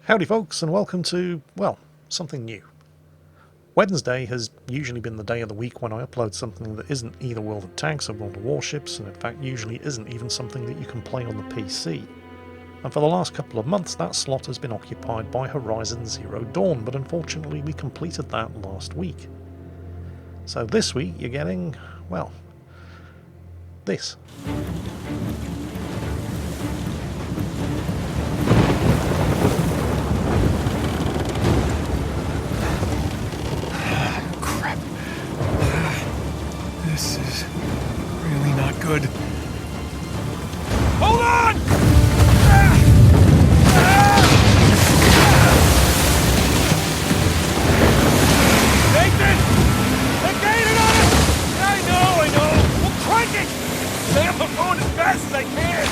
Howdy folks, and welcome to, well, something new. Wednesday has usually been the day of the week when I upload something that isn't either World of Tanks or World of Warships, and in fact usually isn't even something that you can play on the PC. And for the last couple of months that slot has been occupied by Horizon Zero Dawn, but unfortunately we completed that last week. So this week you're getting, well, this. This is really not good. Hold on! Nathan! They're gaining on us! I know! We'll crank it! Stay on the phone as fast as I can!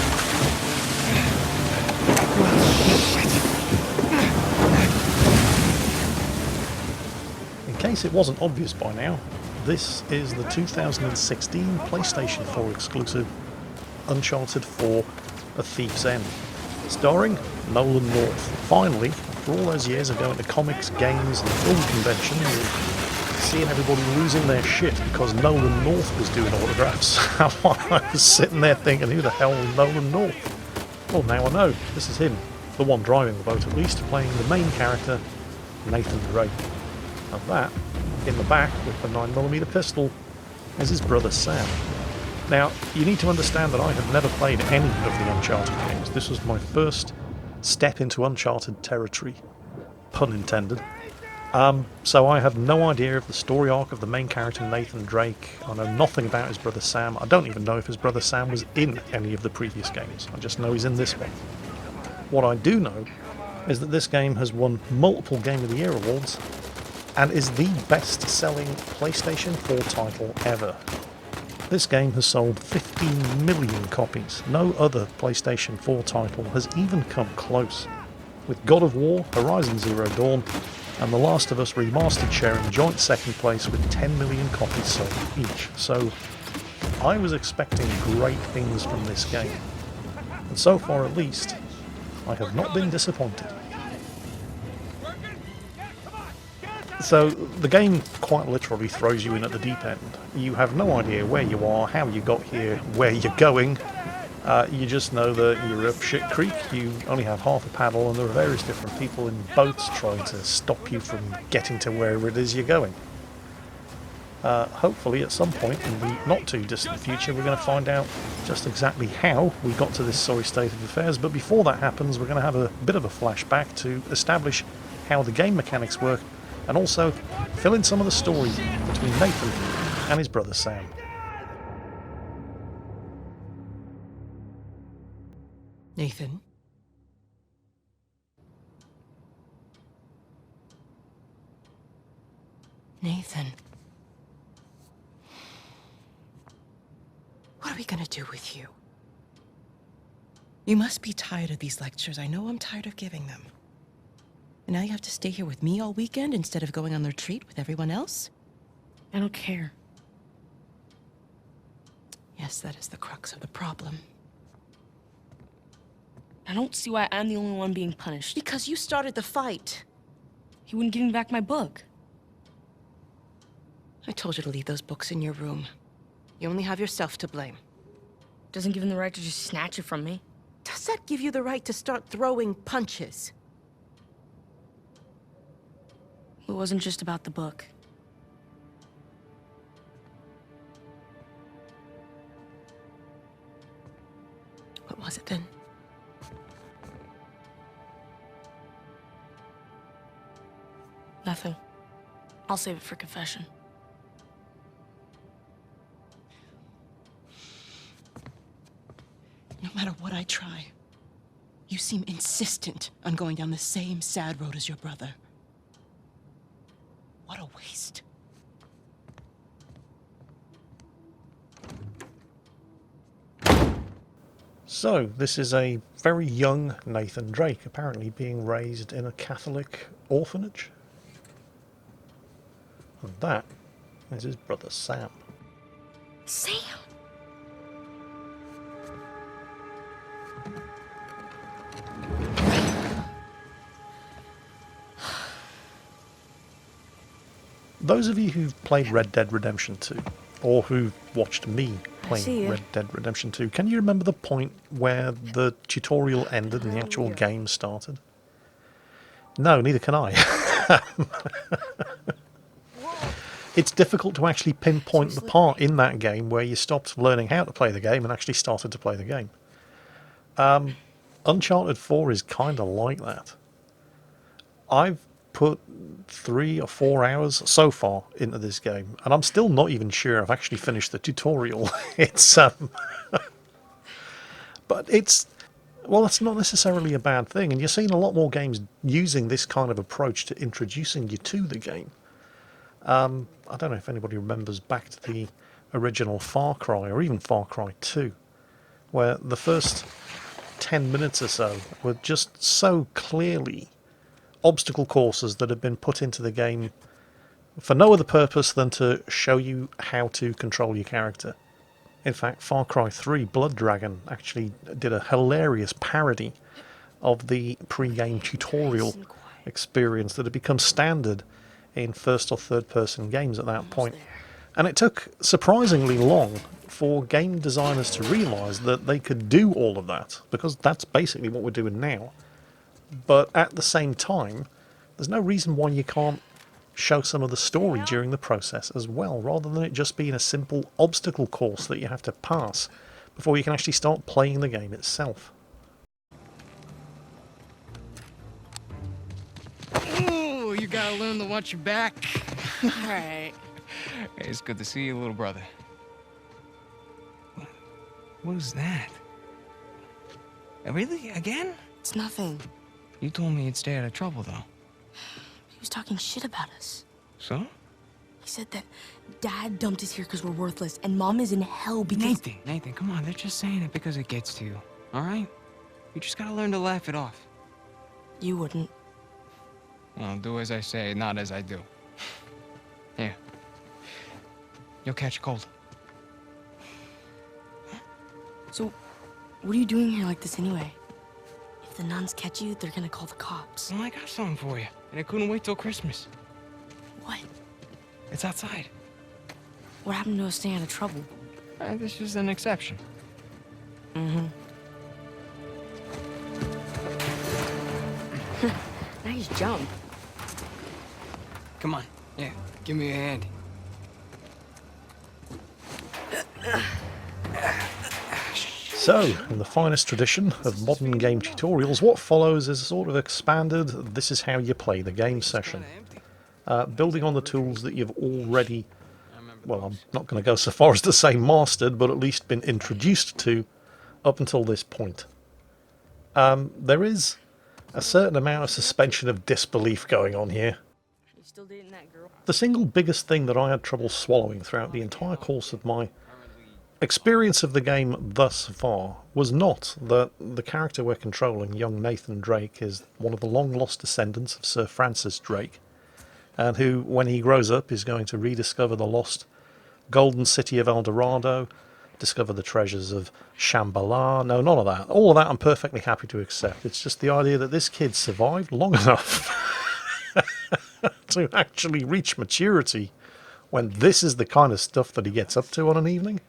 In case it wasn't obvious by now, this is the 2016 PlayStation 4 exclusive Uncharted 4: A Thief's End, starring Nolan North. Finally, after all those years of going to comics, games and film conventions and seeing everybody losing their shit because Nolan North was doing autographs, I was sitting there thinking, who the hell is Nolan North? Well, now I know. This is him, the one driving the boat at least, playing the main character, Nathan Drake. And that, in the back with the 9mm pistol, is his brother Sam. Now, you need to understand that I have never played any of the Uncharted games. This was my first step into Uncharted territory, pun intended. So I had no idea of the story arc of the main character Nathan Drake. I know nothing about his brother Sam. I don't even know if his brother Sam was in any of the previous games. I just know he's in this one. What I do know is that this game has won multiple Game of the Year awards and is the best-selling PlayStation 4 title ever. This game has sold 15 million copies. No other PlayStation 4 title has even come close, with God of War, Horizon Zero Dawn, and The Last of Us Remastered sharing joint second place with 10 million copies sold each. So I was expecting great things from this game, and so far at least, I have not been disappointed. So the game quite literally throws you in at the deep end. You have no idea where you are, how you got here, where you're going. You just know that you're up shit creek, you only have half a paddle, and there are various different people in boats trying to stop you from getting to wherever it is you're going. Hopefully at some point in the not too distant future we're going to find out just exactly how we got to this sorry state of affairs, but before that happens we're going to have a bit of a flashback to establish how the game mechanics work, and also fill in some of the story between Nathan and his brother Sam. Nathan? Nathan? What are we gonna do with you? You must be tired of these lectures. I know I'm tired of giving them. And now you have to stay here with me all weekend instead of going on the retreat with everyone else? I don't care. Yes, that is the crux of the problem. I don't see why I'm the only one being punished. Because you started the fight. He wouldn't give me back my book. I told you to leave those books in your room. You only have yourself to blame. Doesn't give him the right to just snatch it from me. Does that give you the right to start throwing punches? It wasn't just about the book. What was it then? Nothing. I'll save it for confession. No matter what I try, you seem insistent on going down the same sad road as your brother. What a waste. So, this is a very young Nathan Drake, apparently being raised in a Catholic orphanage. And that is his brother Sam. Sam! those of you who've played Red Dead Redemption 2, or who've watched me see playing ya. Red Dead Redemption 2, can you remember the point where the tutorial ended and the actual game started? No, neither can I. It's difficult to actually pinpoint the part in that game where you stopped learning how to play the game and actually started to play the game. Uncharted 4 is kind of like that. I've put 3 or 4 hours so far into this game, and I'm still not even sure I've actually finished the tutorial. But it's, well, that's not necessarily a bad thing, and you're seeing a lot more games using this kind of approach to introducing you to the game. I don't know if anybody remembers back to the original Far Cry, or even Far Cry 2, where the first 10 minutes or so were just so clearly obstacle courses that had been put into the game for no other purpose than to show you how to control your character. In fact, Far Cry 3 Blood Dragon actually did a hilarious parody of the pre-game tutorial experience that had become standard in first or third person games at that point. And it took surprisingly long for game designers to realise that they could do all of that, because that's basically what we're doing now. But at the same time, there's no reason why you can't show some of the story during the process as well, rather than it just being a simple obstacle course that you have to pass before you can actually start playing the game itself. Ooh, you gotta learn to watch your back. Alright. Hey, it's good to see you, little brother. What is that? Really? Again? It's nothing. You told me you'd stay out of trouble, though. He was talking shit about us. So? He said that Dad dumped us here because we're worthless, and Mom is in hell because... Nathan, come on. They're just saying it because it gets to you, all right? You just gotta learn to laugh it off. You wouldn't. Well, do as I say, not as I do. Here. You'll catch a cold. So, what are you doing here like this anyway? If the nuns catch you, they're gonna call the cops. Well, I got something for you, and I couldn't wait till Christmas. What? It's outside. What happened to us staying out of trouble? This is an exception. Mm-hmm. Nice jump. Come on. Yeah, give me a hand. So, in the finest tradition of modern game tutorials, what follows is a sort of expanded, this is how you play the game session. Building on the tools that you've already, well, I'm not going to go so far as to say mastered, but at least been introduced to up until this point. There is a certain amount of suspension of disbelief going on here. You still dating that girl? The single biggest thing that I had trouble swallowing throughout the entire course of my experience of the game thus far was not that the character we're controlling, young Nathan Drake, is one of the long-lost descendants of Sir Francis Drake, and who, when he grows up, is going to rediscover the lost golden city of El Dorado, discover the treasures of Shambhala. No, none of that. All of that I'm perfectly happy to accept. It's just the idea that this kid survived long enough to actually reach maturity when this is the kind of stuff that he gets up to on an evening.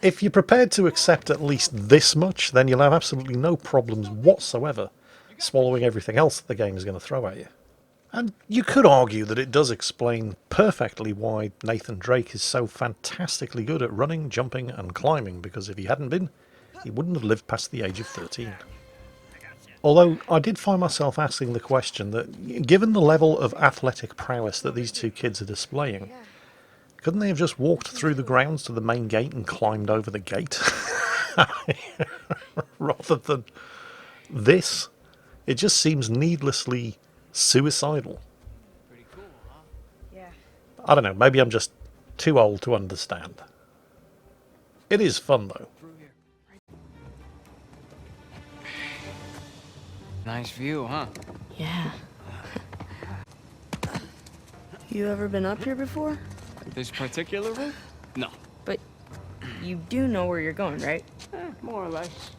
If you're prepared to accept at least this much, then you'll have absolutely no problems whatsoever swallowing everything else that the game is going to throw at you. And you could argue that it does explain perfectly why Nathan Drake is so fantastically good at running, jumping and climbing, because if he hadn't been, he wouldn't have lived past the age of 13. Although I did find myself asking the question that, given the level of athletic prowess that these two kids are displaying, couldn't they have just walked through the grounds to the main gate and climbed over the gate? Rather than this, it just seems needlessly suicidal. Pretty cool, huh? Yeah. I don't know, maybe I'm just too old to understand. It is fun though. Nice view, huh? Yeah. You ever been up here before? This particular room? No. But you do know where you're going, right? More or less.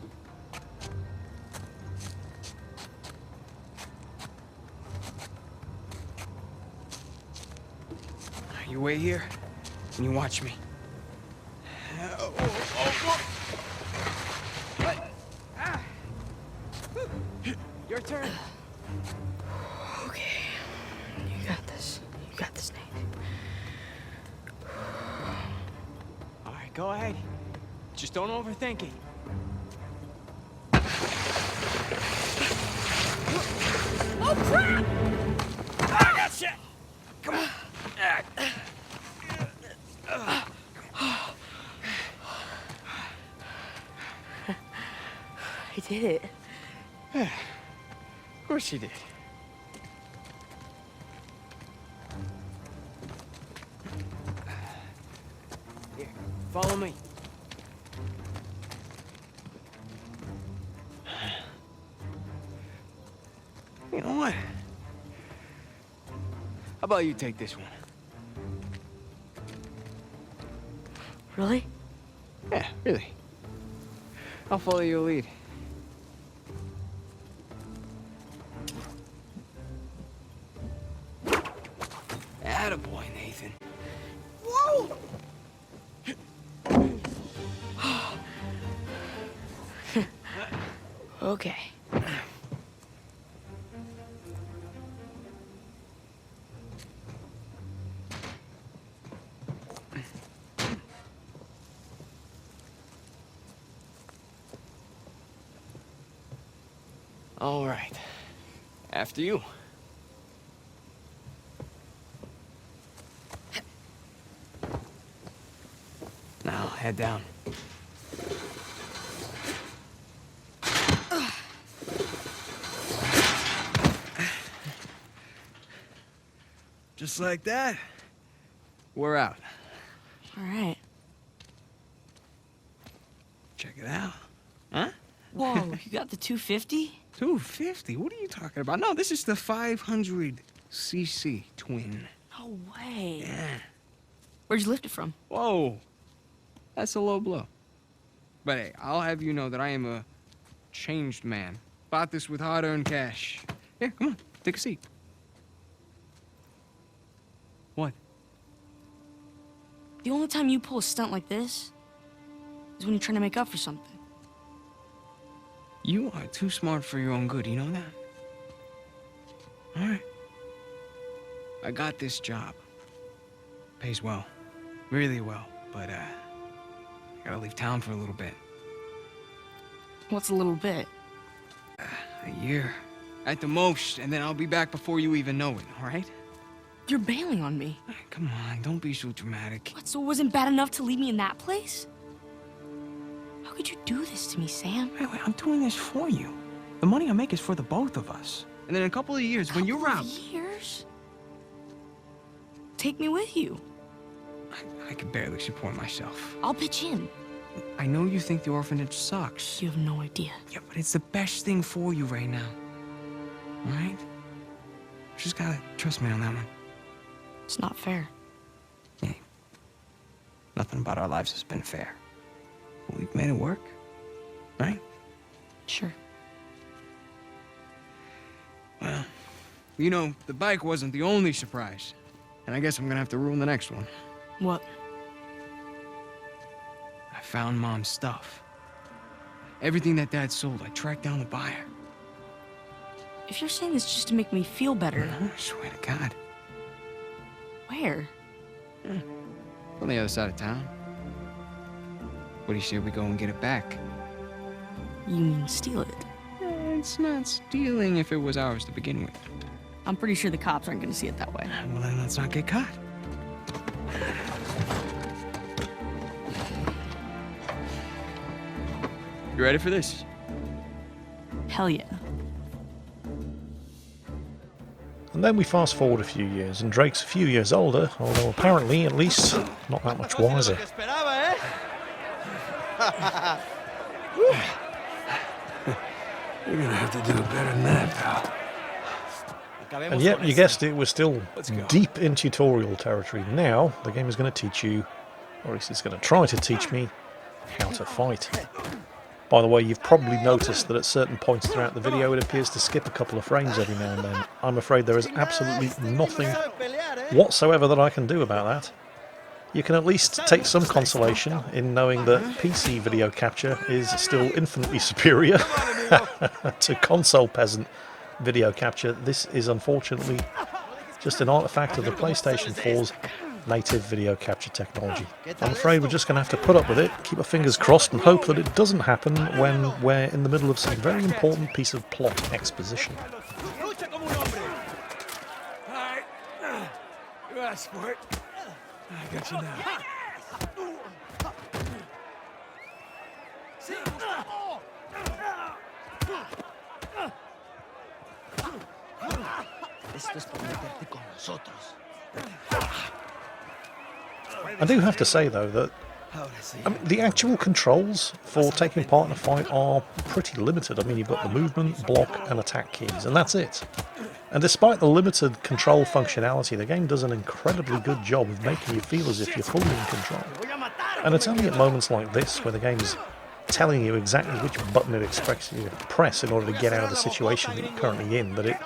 You wait here, and you watch me. Your turn. Okay. You got this. You got this, Nate. All right, go ahead. Just don't overthink it. Oh, crap! I got shit! Come on. I did it. Of course you did. Here, follow me. You know what? How about you take this one? Really? Yeah, really. I'll follow your lead. Attaboy, Nathan. Whoa! Okay. All right. After you. Now, head down. Just like that, we're out. All right. Check it out. Huh? Whoa, you got the 250? 250? What are you talking about? No, this is the 500cc twin. No way. Yeah. Where'd you lift it from? Whoa. That's a low blow. But hey, I'll have you know that I am a changed man. Bought this with hard-earned cash. Here, come on, take a seat. What? The only time you pull a stunt like this is when you're trying to make up for something. You are too smart for your own good, you know that? All right. I got this job. Pays well. Really well. But, I gotta leave town for a little bit. What's a little bit? A year. At the most, and then I'll be back before you even know it, all right? You're bailing on me. Come on, don't be so dramatic. What, so it wasn't bad enough to leave me in that place? How could you do this to me, Sam? Wait, I'm doing this for you. The money I make is for the both of us. And then in a couple of years, when you're out... Years? Take me with you. I can barely support myself. I'll pitch in. I know you think the orphanage sucks. You have no idea. Yeah, but it's the best thing for you right now. All right? Just gotta trust me on that one. It's not fair. Hey, nothing about our lives has been fair. But we've made it work, right? Sure. Well, you know, the bike wasn't the only surprise. And I guess I'm gonna have to ruin the next one. What? I found Mom's stuff. Everything that Dad sold, I tracked down the buyer. If you're saying this just to make me feel better... I swear to God. Where? On the other side of town. What do you say we go and get it back? You mean steal it? It's not stealing if it was ours to begin with. I'm pretty sure the cops aren't gonna see it that way. Well, then let's not get caught. You ready for this? Hell yeah. And then we fast forward a few years, and Drake's a few years older, although apparently, at least, not that much wiser. You're gonna have to do it better than that, pal. And yet, you guessed it, we're still deep in tutorial territory. Now, the game is going to teach you, or at least it's going to try to teach me, how to fight. By the way, you've probably noticed that at certain points throughout the video it appears to skip a couple of frames every now and then. I'm afraid there is absolutely nothing whatsoever that I can do about that. You can at least take some consolation in knowing that PC video capture is still infinitely superior to console peasant video capture. This is unfortunately just an artifact of the PlayStation 4's native video capture technology. I'm afraid we're just going to have to put up with it, keep our fingers crossed and hope that it doesn't happen when we're in the middle of some very important piece of plot exposition. Alright. You asked for it. I got you now. I do have to say though that the actual controls for taking part in a fight are pretty limited. I mean, you've got the movement, block and attack keys, and that's it. And despite the limited control functionality, the game does an incredibly good job of making you feel as if you're fully in control. And it's only at moments like this, where the game's telling you exactly which button it expects you to press in order to get out of the situation that you're currently in, that it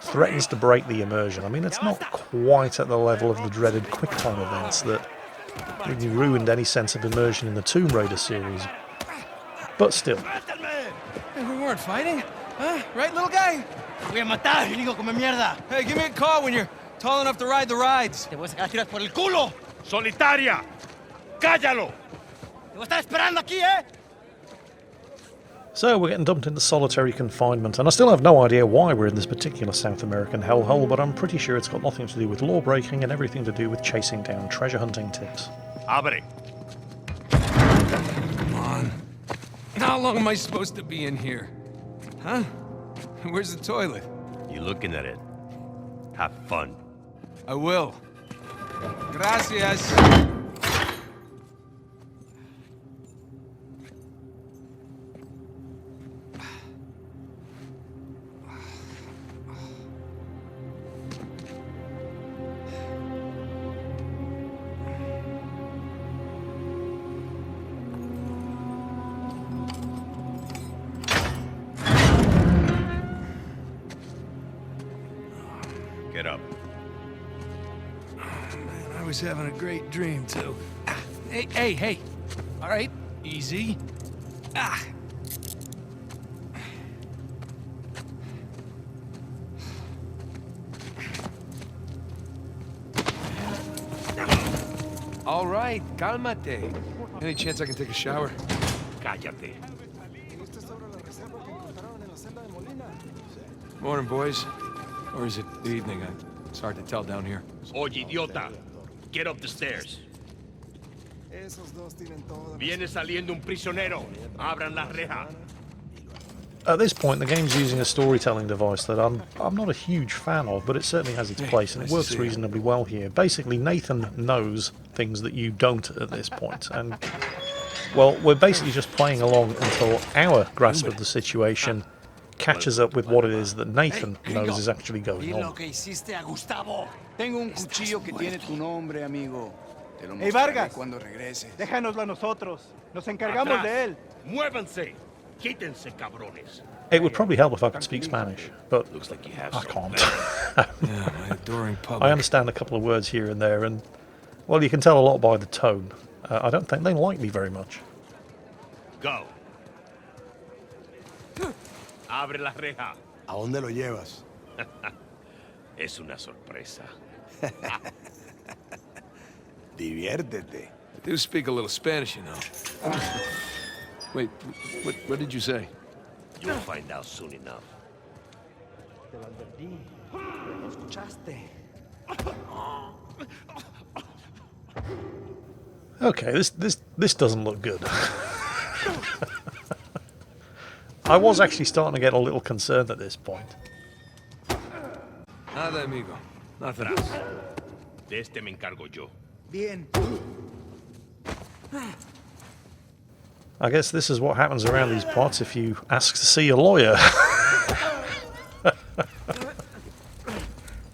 threatens to break the immersion. I mean, it's not quite at the level of the dreaded QuickTime events that really ruined any sense of immersion in the Tomb Raider series. But still. Hey, we weren't fighting. Huh? Right, little guy? Voy a matar, hijo, come mierda. Hey, give me a call when you're tall enough to ride the rides. Te voy a sacar a tirar por el culo. ¡Solitaria! ¡Cállalo! Te voy a estar esperando aquí, ¿eh? So we're getting dumped into solitary confinement, and I still have no idea why we're in this particular South American hellhole, but I'm pretty sure it's got nothing to do with law breaking and everything to do with chasing down treasure hunting tips. Abre. Come on. How long am I supposed to be in here? Huh? Where's the toilet? You looking at it? Have fun. I will. Gracias. Get up. Man, I was having a great dream, too. Hey. All right, easy. Ah. All right, cálmate. Any chance I can take a shower? Cállate. Morning, boys. Or is it the evening? It's hard to tell down here. Oye, idiota. Get up the stairs. Viene saliendo un prisionero. Abran la reja. At this point, the game's using a storytelling device that I'm not a huge fan of, but it certainly has its place, and it works reasonably well here. Basically, Nathan knows things that you don't at this point, and, well, we're basically just playing along until our grasp of the situation catches up with what it is that Nathan knows is actually going on. Tengo un cuchillo que tiene tu nombre, amigo. Te lo Hey, mostraré Vargas. cuando regreses. Déjanoslo a nosotros. Nos encargamos de él. Muévanse. Quítense, cabrones. It would probably help if I could speak Spanish, but Looks like you have I some can't. Yeah, my adoring public. I understand a couple of words here and there, and, well, you can tell a lot by the tone. I don't think they like me very much. Go. Abre la reja. ¿A dónde lo llevas? Es una sorpresa. Diviértete. I do speak a little Spanish, you know. Wait, what did you say? You'll find out soon enough. Okay, this doesn't look good. I was actually starting to get a little concerned at this point. Nada, amigo. Nothing. De este me encargo yo. Bien. I guess this is what happens around these parts if you ask to see a lawyer.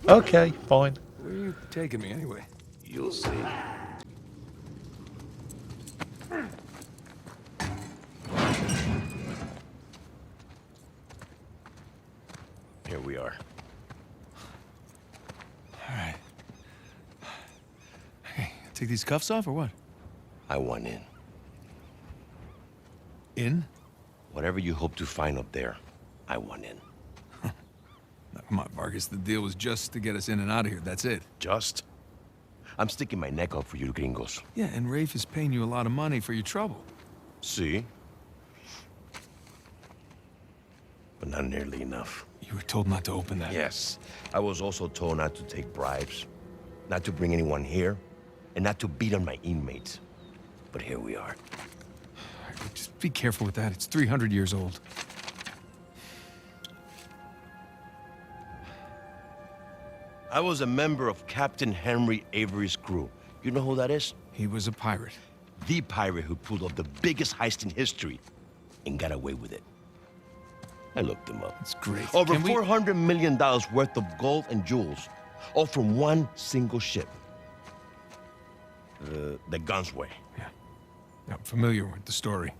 Okay, fine. Where are you taking me anyway? You'll see. Here we are. All right. Take these cuffs off or what? I want in. In? Whatever you hope to find up there, I want in. Now, come on, Vargas. The deal was just to get us in and out of here. That's it. Just? I'm sticking my neck out for you gringos. Yeah, and Rafe is paying you a lot of money for your trouble. See? But not nearly enough. You were told not to open that. Yes. I was also told not to take bribes, not to bring anyone here, and not to beat on my inmates. But here we are. Just be careful with that. It's 300 years old. I was a member of Captain Henry Avery's crew. You know who that is? He was a pirate. The pirate who pulled off the biggest heist in history and got away with it. I looked him up. That's great. Over $400 million worth of gold and jewels, all from one single ship. The Gunsway. Yeah. I'm familiar with the story.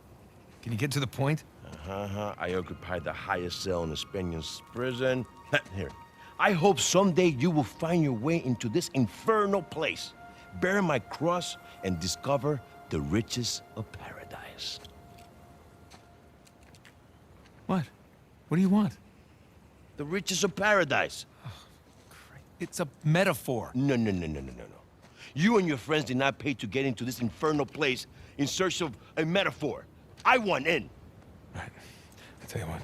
Can you get to the point? I occupied the highest cell in the Spaniards' prison. Here. I hope someday you will find your way into this infernal place, bear my cross, and discover the riches of paradise. What? What do you want? The riches of paradise. It's a metaphor. No. You and your friends did not pay to get into this infernal place in search of a metaphor. I want in. All right. I tell you what.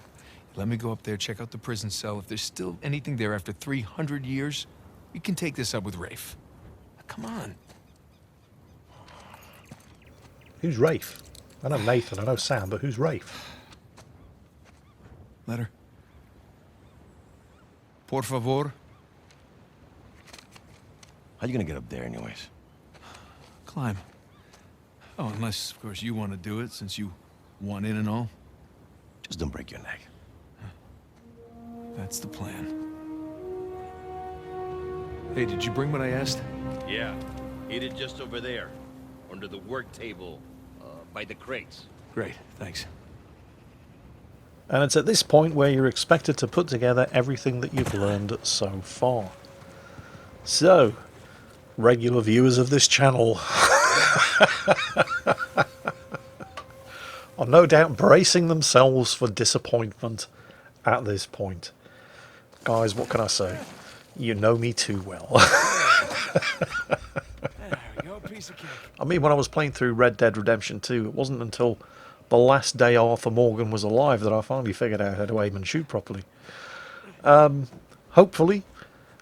Let me go up there, check out the prison cell. If there's still anything there after 300 years, we can take this up with Rafe. Come on. Who's Rafe? I know Nathan, I know Sam, but who's Rafe? Letter. Por favor. How you gonna get up there anyways? Climb. Oh, unless, of course, you want to do it, since you want in and all. Just don't break your neck. That's the plan. Hey, did you bring what I asked? Yeah. Eat it just over there, under the work table, by the crates. Great, thanks. And it's at this point where you're expected to put together everything that you've learned so far. So, regular viewers of this channel are no doubt bracing themselves for disappointment at this point. Guys, what can I say? You know me too well. There we go, piece of cake. I mean, when I was playing through Red Dead Redemption 2, it wasn't until the last day Arthur Morgan was alive that I finally figured out how to aim and shoot properly. Hopefully,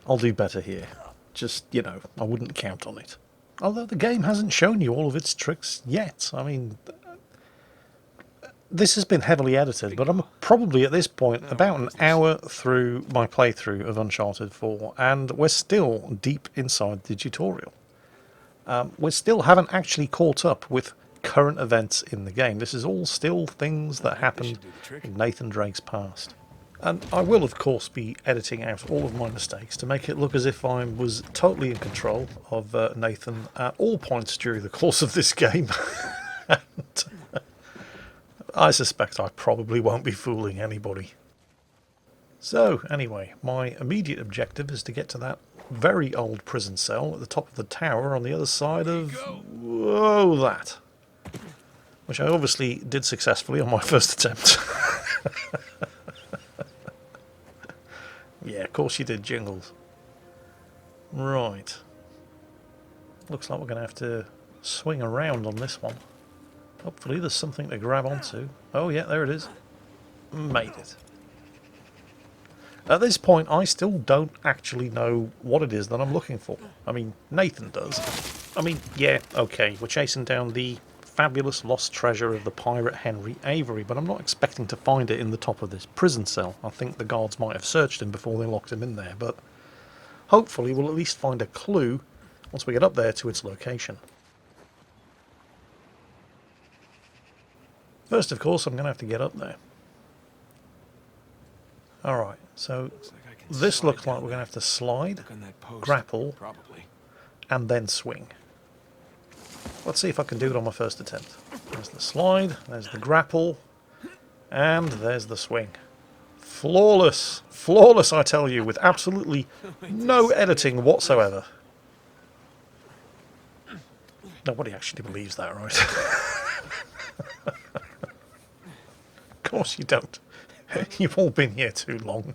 I'll do better here. Just, you know, I wouldn't count on it. Although the game hasn't shown you all of its tricks yet. I mean, this has been heavily edited, but I'm probably at this point about an hour through my playthrough of Uncharted 4, and we're still deep inside the tutorial. We still haven't actually caught up with current events in the game. This is all still things that happened in Nathan Drake's past. And I will, of course, be editing out all of my mistakes to make it look as if I was totally in control of Nathan at all points during the course of this game. And I suspect I probably won't be fooling anybody. So, anyway, my immediate objective is to get to that very old prison cell at the top of the tower on the other side of... Whoa, that. Which I obviously did successfully on my first attempt. Yeah, of course you did, Jingles. Right. Looks like we're going to have to swing around on this one. Hopefully there's something to grab onto. Oh yeah, there it is. Made it. At this point, I still don't actually know what it is that I'm looking for. I mean, Nathan does. I mean, yeah, okay, we're chasing down the fabulous lost treasure of the pirate Henry Avery, but I'm not expecting to find it in the top of this prison cell. I think the guards might have searched him before they locked him in there, but hopefully we'll at least find a clue once we get up there to its location. First, of course, I'm going to have to get up there. Alright, so this looks like we're going to have to slide, grapple, and then swing. Let's see if I can do it on my first attempt. There's the slide, there's the grapple, and there's the swing. Flawless! Flawless, I tell you, with absolutely no editing whatsoever. Nobody actually believes that, right? Of course you don't. You've all been here too long.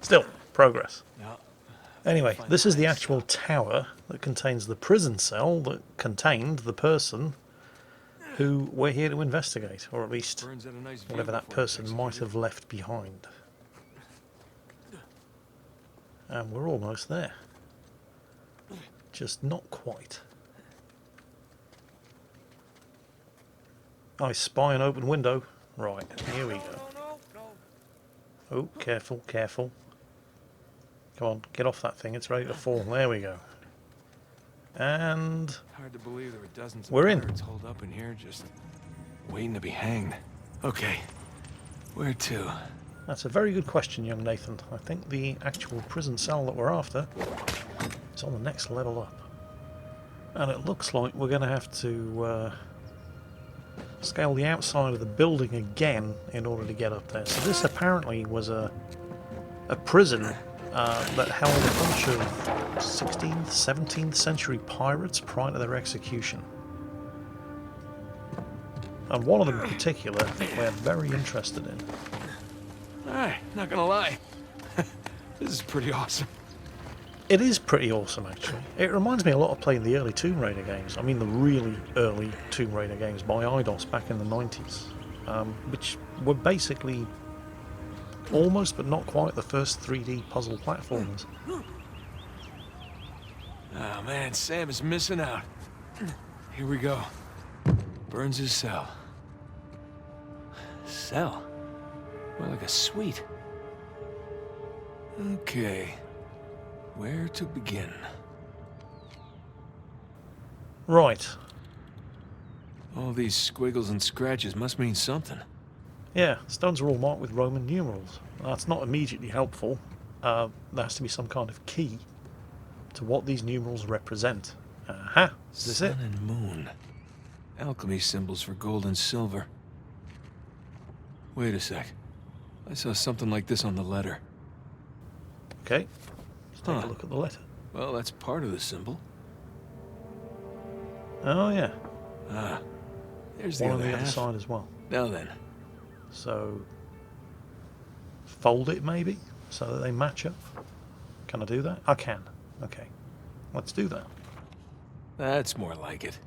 Still, progress. Anyway, this is the actual tower that contains the prison cell that contained the person who we're here to investigate, or at least whatever that person might have left behind. And we're almost there. Just not quite. I spy an open window. Right, here we go. Oh, careful, careful. Come on, get off that thing. It's ready to fall. There we go. And Hard to believe there were dozens of we're in. pirates holed up in here, just waiting to be hanged. Okay, where to? That's a very good question, young Nathan. I think the actual prison cell that we're after is on the next level up. And it looks like we're going to have to scale the outside of the building again in order to get up there. So this apparently was a prison that held a bunch of 16th, 17th century pirates prior to their execution. And one of them in particular we're very interested in. Alright, not gonna lie. This is pretty awesome. It is pretty awesome, actually. It reminds me a lot of playing the early Tomb Raider games. I mean the really early Tomb Raider games by Eidos back in the 90s. Which were basically almost but not quite the first 3D puzzle platformers. Oh man, Sam is missing out. Here we go. Burns' cell. Cell? More like a suite. Okay. Where to begin? Right. All these squiggles and scratches must mean something. Yeah, stones are all marked with Roman numerals. That's not immediately helpful. There has to be some kind of key to what these numerals represent. Aha, is this it? Sun and moon. Alchemy symbols for gold and silver. Wait a sec. I saw something like this on the letter. Okay, let's take a look at the letter. Well, that's part of the symbol. Oh yeah. Ah, there's One the on other the other half. side as well. Now then. So, fold it maybe, so that they match up. Can I do that? I can. Okay, let's do that. That's more like it.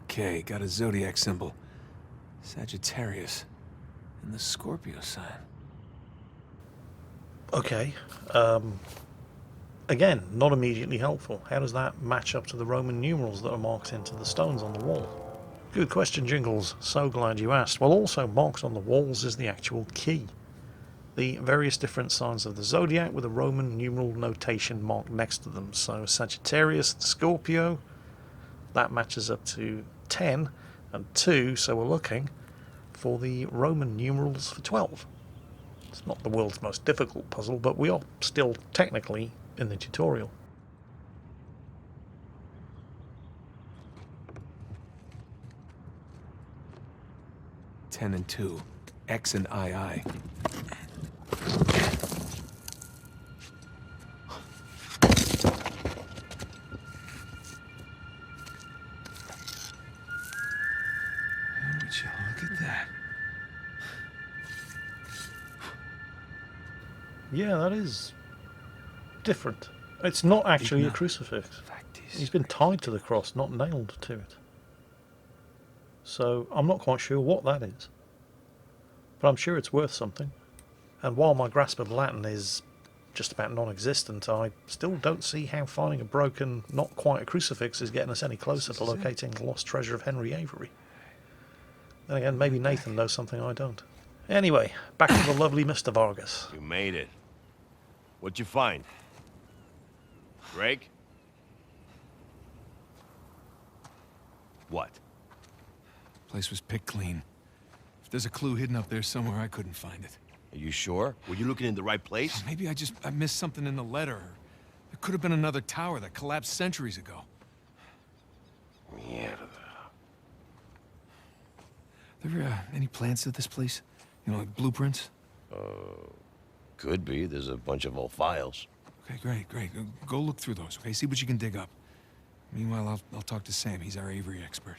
Okay, got a zodiac symbol. Sagittarius. And the Scorpio sign. Okay, again, not immediately helpful. How does that match up to the Roman numerals that are marked into the stones on the wall? Good question, Jingles. So glad you asked. Well, also marked on the walls is the actual key. The various different signs of the zodiac with a Roman numeral notation marked next to them. So Sagittarius and Scorpio, that matches up to 10 and 2, so we're looking for the Roman numerals for 12. It's not the world's most difficult puzzle, but we are still technically in the tutorial. Ten and 2. X and II. Would you look at that? Yeah, that is different. It's not actually a crucifix. He's been tied to the cross, not nailed to it. So I'm not quite sure what that is. But I'm sure it's worth something. And while my grasp of Latin is just about non-existent, I still don't see how finding a broken, not quite a crucifix is getting us any closer to locating the lost treasure of Henry Avery. Then again, maybe Nathan knows something I don't. Anyway, back to the lovely Mr. Vargas. You made it. What'd you find? Greg? What? Place was picked clean. If there's a clue hidden up there somewhere, I couldn't find it. Are you sure? Were you looking in the right place? Maybe I missed something in the letter. There could have been another tower that collapsed centuries ago. Mierda. There any plans to this place? You know, like blueprints? Could be. There's a bunch of old files. Okay, great. Go look through those, okay? See what you can dig up. Meanwhile, I'll talk to Sam. He's our Avery expert.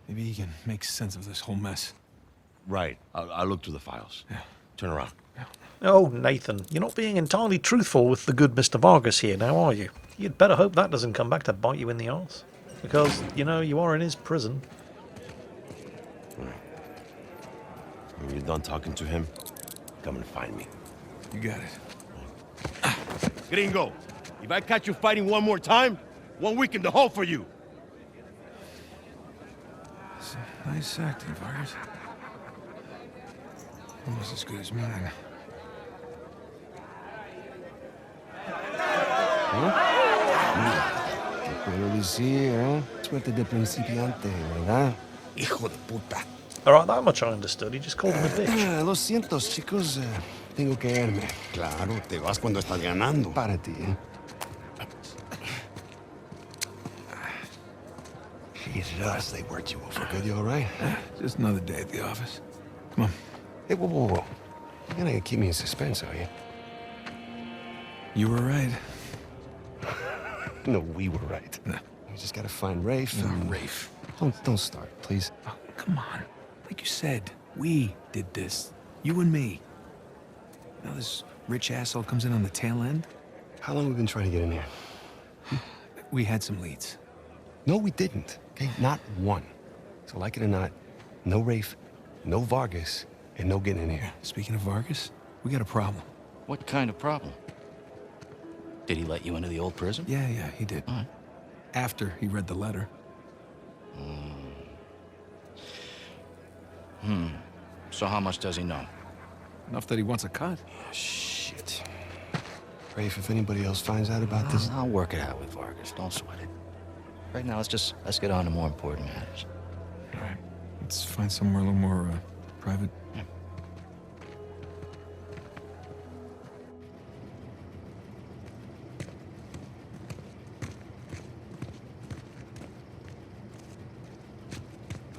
Maybe he can make sense of this whole mess. Right. I'll look through the files. Yeah. Turn around. Yeah. Oh, Nathan, you're not being entirely truthful with the good Mr. Vargas here now, are you? You'd better hope that doesn't come back to bite you in the arse. Because, you know, you are in his prison. When you're done talking to him, come and find me. You got it. Gringo, if I catch you fighting one more time, 1 week in the hole for you. It's nice acting, Vargas. Almost as good as mine. Suerte de principiante, ¿verdad? Hijo de puta. Alright, that much I understood. He just called him a bitch. Lo siento, chicos. Tengo que irme. Claro, te vas cuando estás ganando. Para ti, ¿eh? Jesus, they worked you over good. You all right? Just another day at the office. Come on. Hey, whoa. You're gonna keep me in suspense, are you? You were right. No, we were right. No. We just gotta find Rafe. No, and... Rafe. Don't start, please. Oh, come on. Like you said, we did this. You and me. Now this rich asshole comes in on the tail end. How long have we been trying to get in here? We had some leads. No, we didn't. Okay, not one. So like it or not, no Rafe, no Vargas, and no getting in here. Speaking of Vargas, we got a problem. What kind of problem? Did he let you into the old prison? Yeah, he did. All right. After he read the letter. So how much does he know? Enough that he wants a cut. Shit. Rafe, if anybody else finds out about this... I'll work it out with Vargas. Don't sweat it. Right now, let's get on to more important matters. All right. Let's find somewhere a little more private. Yeah.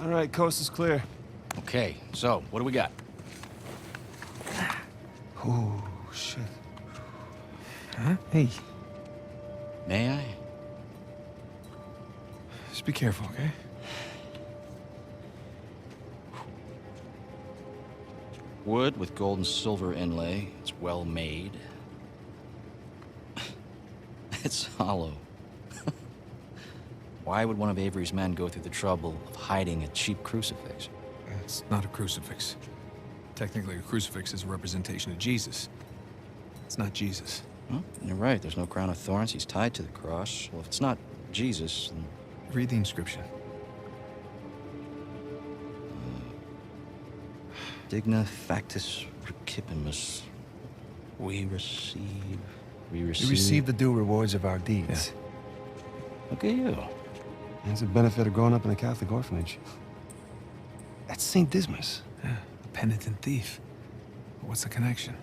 All right, coast is clear. Okay, so what do we got? Oh, shit. Huh? Hey, May I? just be careful, okay? Wood with gold and silver inlay. It's well made. It's hollow. Why would one of Avery's men go through the trouble of hiding a cheap crucifix? It's not a crucifix. Technically, a crucifix is a representation of Jesus. It's not Jesus. Well, you're right. There's no crown of thorns. He's tied to the cross. Well, if it's not Jesus, then... Read the inscription. Digna factus recipimus. We receive... We receive the due rewards of our deeds. Yeah. Look at you. It's a benefit of growing up in a Catholic orphanage. That's St. Dismas. Yeah, a penitent thief. What's the connection?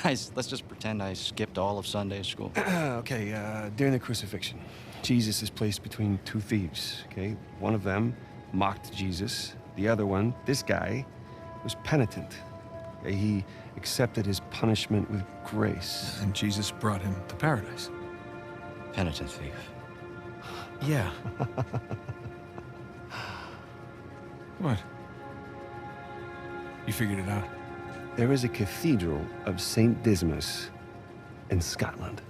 Guys, let's just pretend I skipped all of Sunday school. Okay, during the crucifixion, Jesus is placed between two thieves, okay? One of them mocked Jesus. The other one, this guy, was penitent. Okay? He accepted his punishment with grace. And Jesus brought him to paradise. Penitent thief. Yeah. What? You figured it out? There is a cathedral of St. Dismas in Scotland.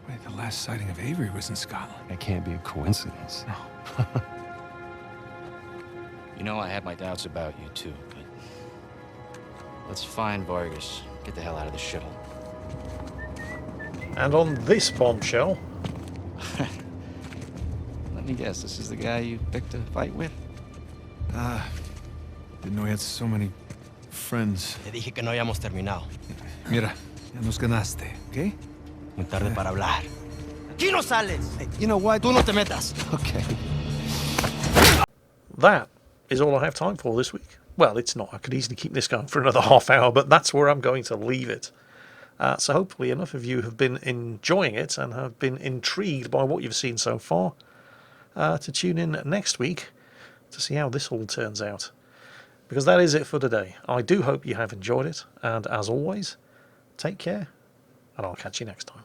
Wait, the last sighting of Avery was in Scotland. That can't be a coincidence. No. You know, I had my doubts about you, too, but... Let's find Vargas. Get the hell out of this shithole. And on this bombshell... Let me guess, this is the guy you picked a fight with? Didn't know he had so many friends. Te dije que no habíamos terminado. Mira, ya nos ganaste, ¿ok? Muy tarde para hablar. ¡Aquí no sales! Hey, you know what? Tú no te metas. Okay. That is all I have time for this week. Well, it's not. I could easily keep this going for another half hour, but that's where I'm going to leave it. So hopefully enough of you have been enjoying it and have been intrigued by what you've seen so far to tune in next week to see how this all turns out. Because that is it for today. I do hope you have enjoyed it, and as always, take care, and I'll catch you next time.